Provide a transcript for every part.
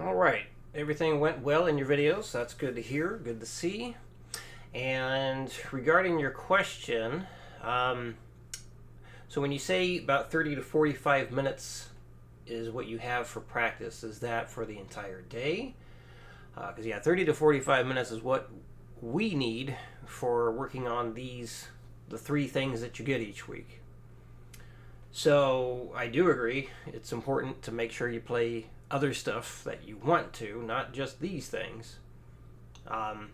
All right. Everything went well in your videos. That's good to hear. Good to see. And regarding your question, um, so when you say about 30 to 45 minutes is what you have for practice, is that for the entire day? Because, yeah, 30 to 45 minutes is what we need for working on the three things that you get each week. So I do agree. It's important to make sure you play other stuff that you want to, not just these things. Um,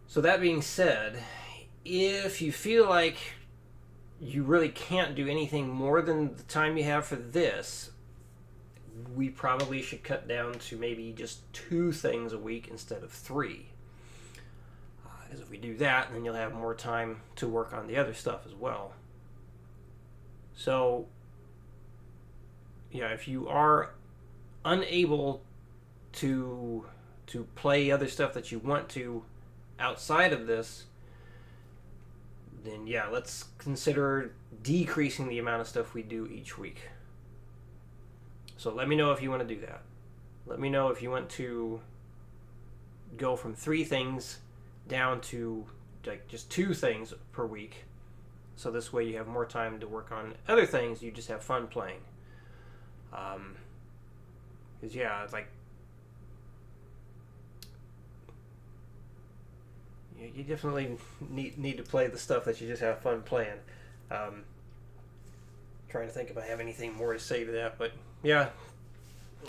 so that being said, if you feel like you really can't do anything more than the time you have for this, we probably should cut down to maybe just two things a week instead of three. Because if we do that, then you'll have more time to work on the other stuff as well. So, yeah, if you are unable to play other stuff that you want to outside of this, then yeah, let's consider decreasing the amount of stuff we do each week. So let me know if you want to do that. Let me know if you want to go from three things down to like just two things per week. So this way you have more time to work on other things you just have fun playing. Because yeah, it's like you definitely need to play the stuff that you just have fun playing. Trying to think if I have anything more to say to that, but yeah,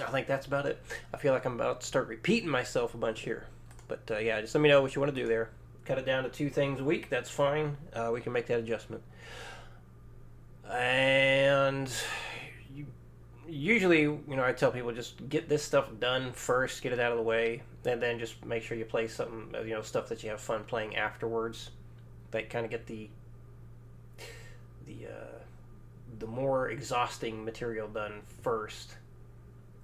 I think that's about it. I feel like I'm about to start repeating myself a bunch here. But yeah, just let me know what you want to do there. Cut it down to two things a week. That's fine. We can make that adjustment. And usually, I tell people just get this stuff done first, get it out of the way, and then just make sure you play something, stuff that you have fun playing afterwards. That kind of get the more exhausting material done first.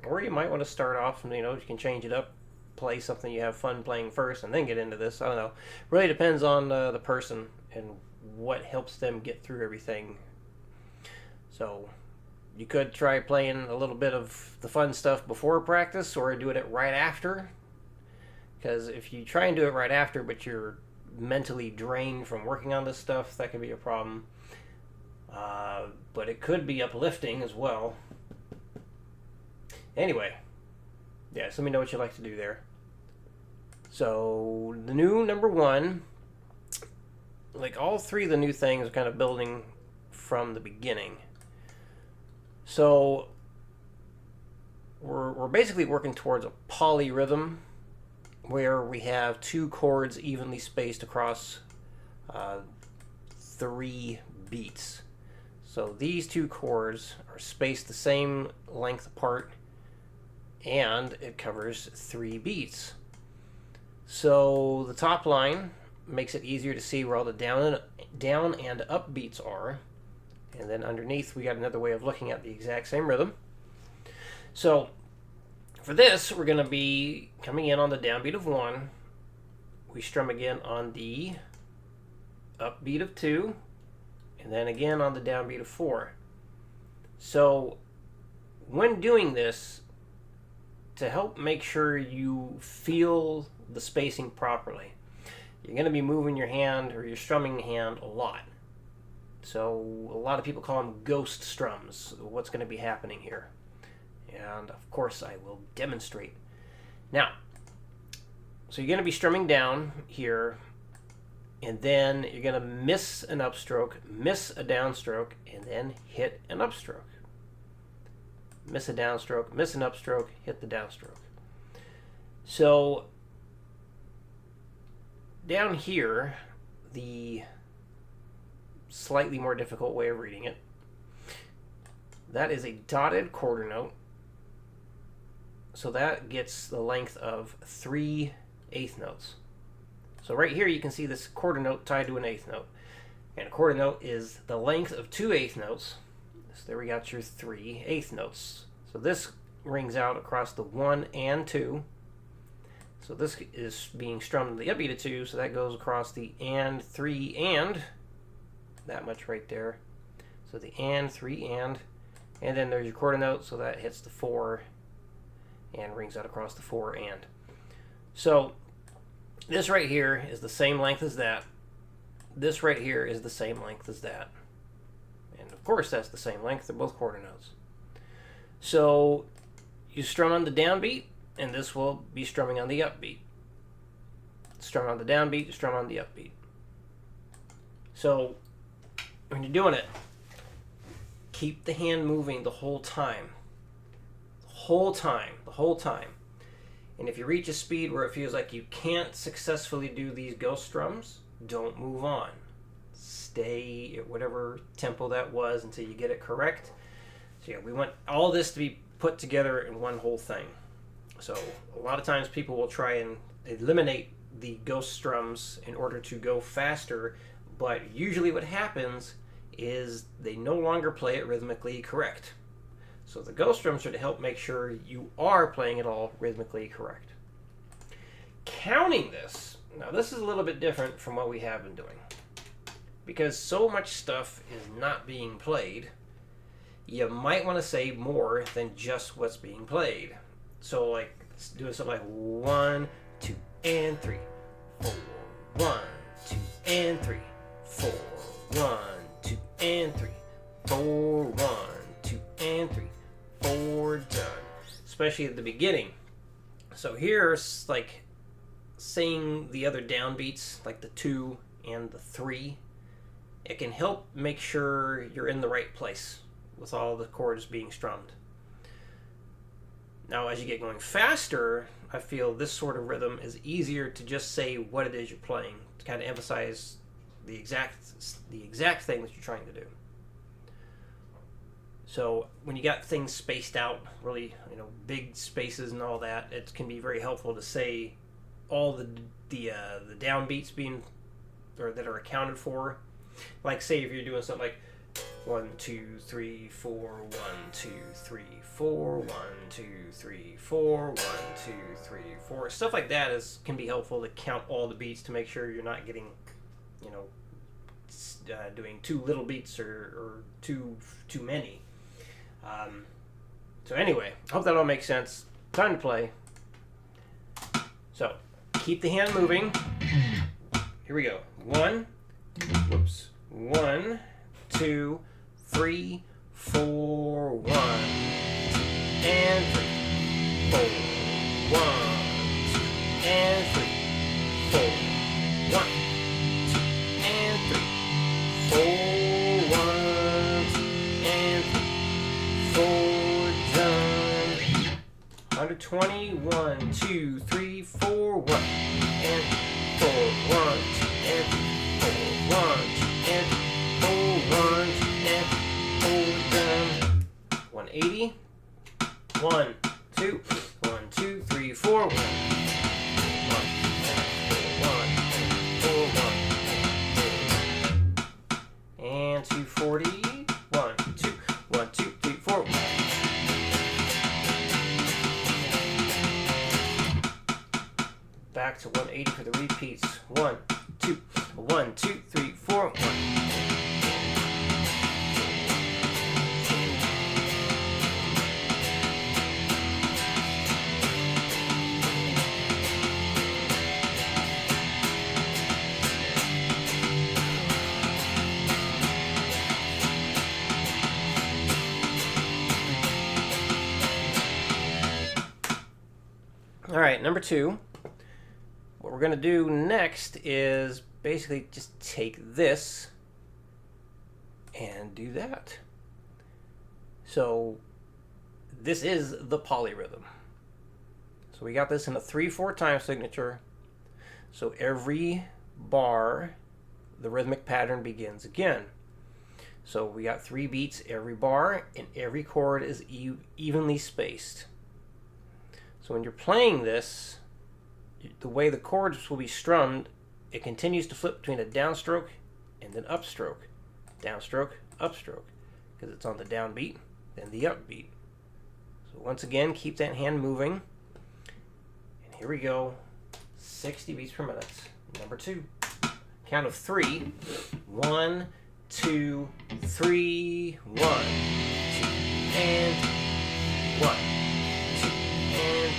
Or you might want to start off, and you can change it up, play something you have fun playing first, and then get into this. I don't know. Really depends on the person and what helps them get through everything. So you could try playing a little bit of the fun stuff before practice, or doing it right after. Because if you try and do it right after, but you're mentally drained from working on this stuff, that could be a problem. But it could be uplifting as well. Anyway, yeah, so let me know what you like to do there. So the new number one, like all three of the new things are kind of building from the beginning. So we're basically working towards a polyrhythm where we have two chords evenly spaced across 3 beats. So these two chords are spaced the same length apart, and it covers 3 beats. So the top line makes it easier to see where all the down and up beats are. And then underneath we got another way of looking at the exact same rhythm. So for this, we're going to be coming in on the downbeat of 1. We strum again on the upbeat of 2. And then again on the downbeat of 4. So when doing this, to help make sure you feel the spacing properly, you're going to be moving your hand, or you're strumming the hand a lot. So a lot of people call them ghost strums. What's going to be happening here? And of course I will demonstrate. Now, so you're going to be strumming down here, and then you're going to miss an upstroke, miss a downstroke, and then hit an upstroke. Miss a downstroke, miss an upstroke, hit the downstroke. So down here, the slightly more difficult way of reading it, that is a dotted quarter note. So that gets the length of 3 eighth notes. So right here you can see this quarter note tied to an eighth note. And a quarter note is the length of 2 eighth notes. So there we got your 3 eighth notes. So this rings out across the 1 and 2. So this is being strummed to the upbeat of 2, so that goes across the and 3 and, that much right there. So the and 3 and then there's your quarter note, so that hits the 4 and rings out across the 4 and. So this right here is the same length as that. This right here is the same length as that. And of course that's the same length. They're both quarter notes. So you strum on the downbeat, and this will be strumming on the upbeat. Strum on the downbeat, strum on the upbeat. So when you're doing it, keep the hand moving the whole time. The whole time. And if you reach a speed where it feels like you can't successfully do these ghost strums, don't move on. Stay at whatever tempo that was until you get it correct. So yeah, we want all this to be put together in one whole thing. So a lot of times people will try and eliminate the ghost strums in order to go faster, but usually what happens is they no longer play it rhythmically correct. So the ghost strums are to help make sure you are playing it all rhythmically correct. Counting this, now this is a little bit different from what we have been doing. Because so much stuff is not being played, you might want to say more than just what's being played. So like, let's do something like 1, 2, and 3, 4, 1, 2, and 3, 4, 1, 2, and 3, 4, 1, 2, and 3, 4, done. Especially at the beginning. So here's like saying the other downbeats, like the 2 and the 3. It can help make sure you're in the right place with all the chords being strummed. Now, as you get going faster, I feel this sort of rhythm is easier to just say what it is you're playing, to kind of emphasize the exact thing that you're trying to do. So when you got things spaced out, really, big spaces and all that, it can be very helpful to say all the downbeats being, or that are accounted for. Like, say if you're doing something like 1, 2, 3, 4, 1, 2, 3, 4, 1, 2, 3, 4, 1, 2, 3, 4. Stuff like that can be helpful to count all the beats to make sure you're not getting, doing too little beats or too many. So anyway, I hope that all makes sense. Time to play. So keep the hand moving. Here we go. 1, 2, 3, 4, 1, 2, and 3, 4, 1, 2, and 3, 4, 1, 2, and 3, 4, 1, 2, and 3, 4, done. 120, 1, 2, 3, 4, 1, and 4, 1, 2, and 4, 1, 2, and 4, 1, 2, and 4, done. 180, 1, 2, 1, 2, 3, 4, 1, 1, 4, 1, and 240, 1, 2, 1, 2, 3, 4, 1. Back to 180 for the repeats. 1, 2, 1, 2, 3, 4, 1. All right, number 2. What we're going to do next is basically just take this and do that. So this is the polyrhythm. So we got this in a 3/4 time signature. So every bar, the rhythmic pattern begins again. So we got 3 beats every bar, and every chord is evenly spaced. So when you're playing this, the way the chords will be strummed, it continues to flip between a downstroke and an upstroke. Downstroke, upstroke, because it's on the downbeat, then the upbeat. So once again, keep that hand moving. And here we go, 60 beats per minute. Number 2. Count of 3. 1, 2, 3, 1, 2, and 1, 2, and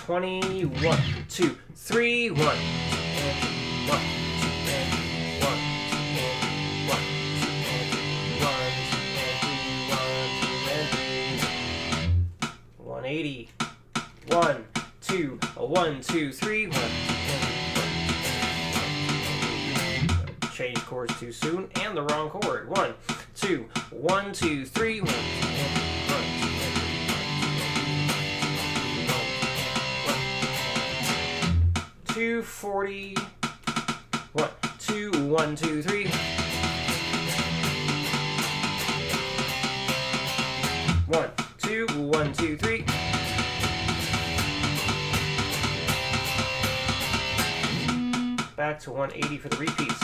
20, 1, 2, 3, 1, 1, 2, 180. 1, 2, 1, 2, 3, 1. Change chords too soon and the wrong chord. 1, 2, 1, 2, 3, 1. 240. 1, 2, 1, 2, 3. 1, 2, 1, 2, 3. Back to 180 for the repeats.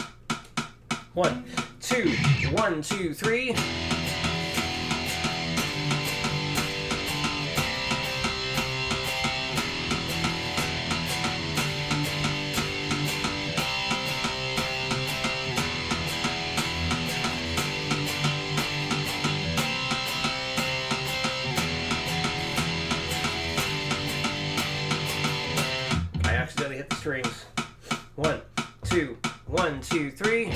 1, 2, 1, 2, 3. I accidentally hit the strings. 1, 2, 1, 2, 3.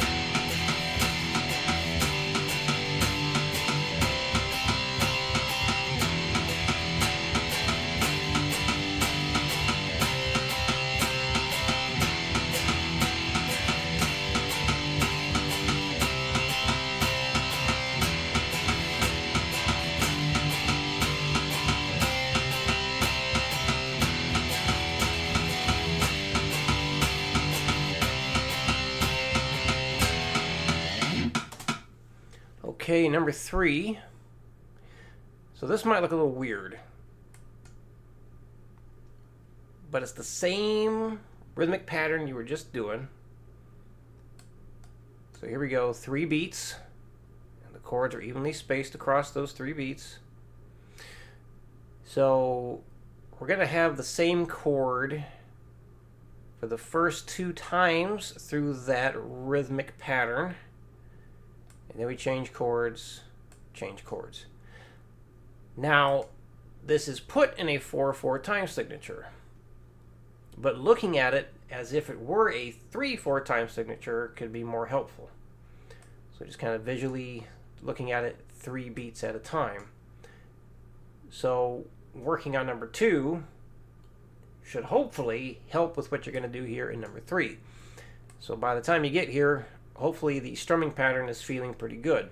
Okay, number 3. So this might look a little weird, but it's the same rhythmic pattern you were just doing. So here we go, 3 beats, and the chords are evenly spaced across those 3 beats. So we're going to have the same chord for the first 2 times through that rhythmic pattern. And then we change chords, change chords. Now, this is put in a 4/4 time signature. But looking at it as if it were a 3/4 time signature could be more helpful. So just kind of visually looking at it 3 beats at a time. So working on number 2 should hopefully help with what you're going to do here in number 3. So by the time you get here, hopefully the strumming pattern is feeling pretty good.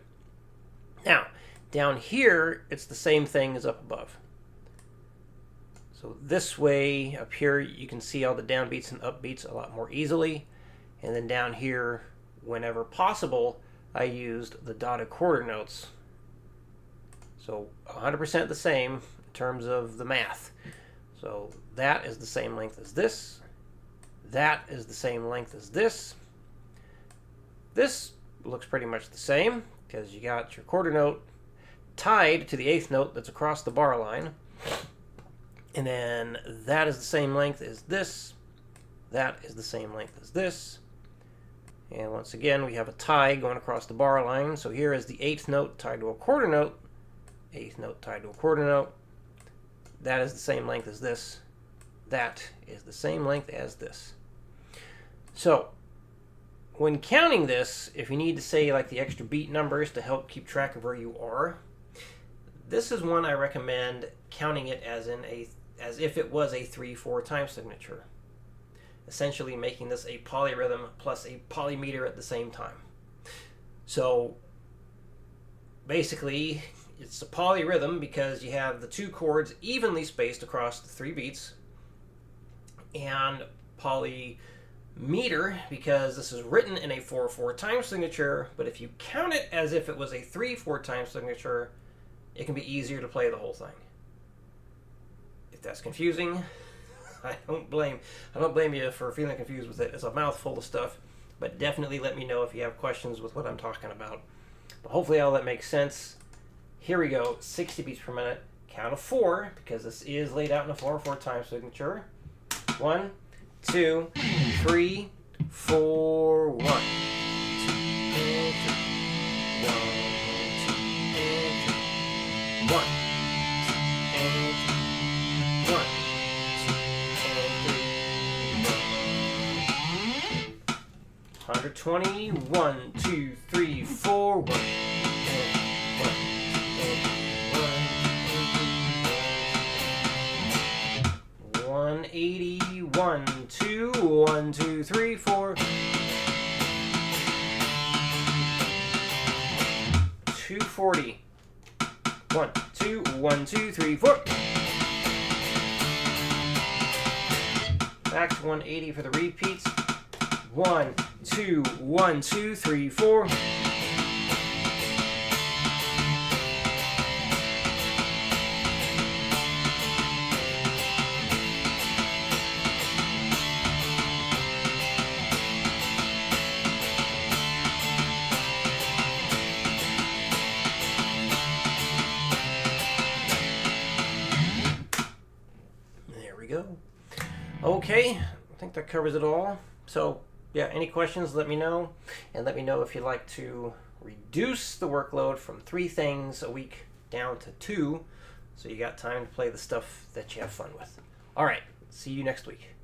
Now, down here, it's the same thing as up above. So this way, up here, you can see all the downbeats and upbeats a lot more easily. And then down here, whenever possible, I used the dotted quarter notes. So 100% the same in terms of the math. So that is the same length as this. That is the same length as this. This looks pretty much the same because you got your quarter note tied to the 8th note that's across the bar line. And then that is the same length as this. That is the same length as this. And once again, we have a tie going across the bar line. So here is the 8th note tied to a quarter note. 8th note tied to a quarter note. That is the same length as this. That is the same length as this. So when counting this, if you need to say like the extra beat numbers to help keep track of where you are, this is one I recommend counting it as if it was a 3/4 time signature. Essentially making this a polyrhythm plus a polymeter at the same time. So basically, it's a polyrhythm because you have the 2 chords evenly spaced across the 3 beats, and polymeter because this is written in a 4/4 time signature, but if you count it as if it was a 3/4 time signature, it can be easier to play the whole thing. If that's confusing, I don't blame you for feeling confused with it. It's a mouthful of stuff, but definitely let me know if you have questions with what I'm talking about. But hopefully all that makes sense. Here we go, 60 beats per minute, count of 4, because this is laid out in a 4/4 time signature. 1, 2, 3, 4, 1. 2, and 3. 1, 2, and 3. 1, 2, for 20. 1, 2, 3, 4. 180. 1, 2. 1, 2, 3, 4. 240. 1, 2, 1, 2, 3, 4. Back to 180 for the repeats. 1, 2, 1, 2, 3, 4. There we go. Okay, I think that covers it all. So, yeah, any questions, let me know. And let me know if you'd like to reduce the workload from 3 things a week down to 2, so you got time to play the stuff that you have fun with. All right, see you next week.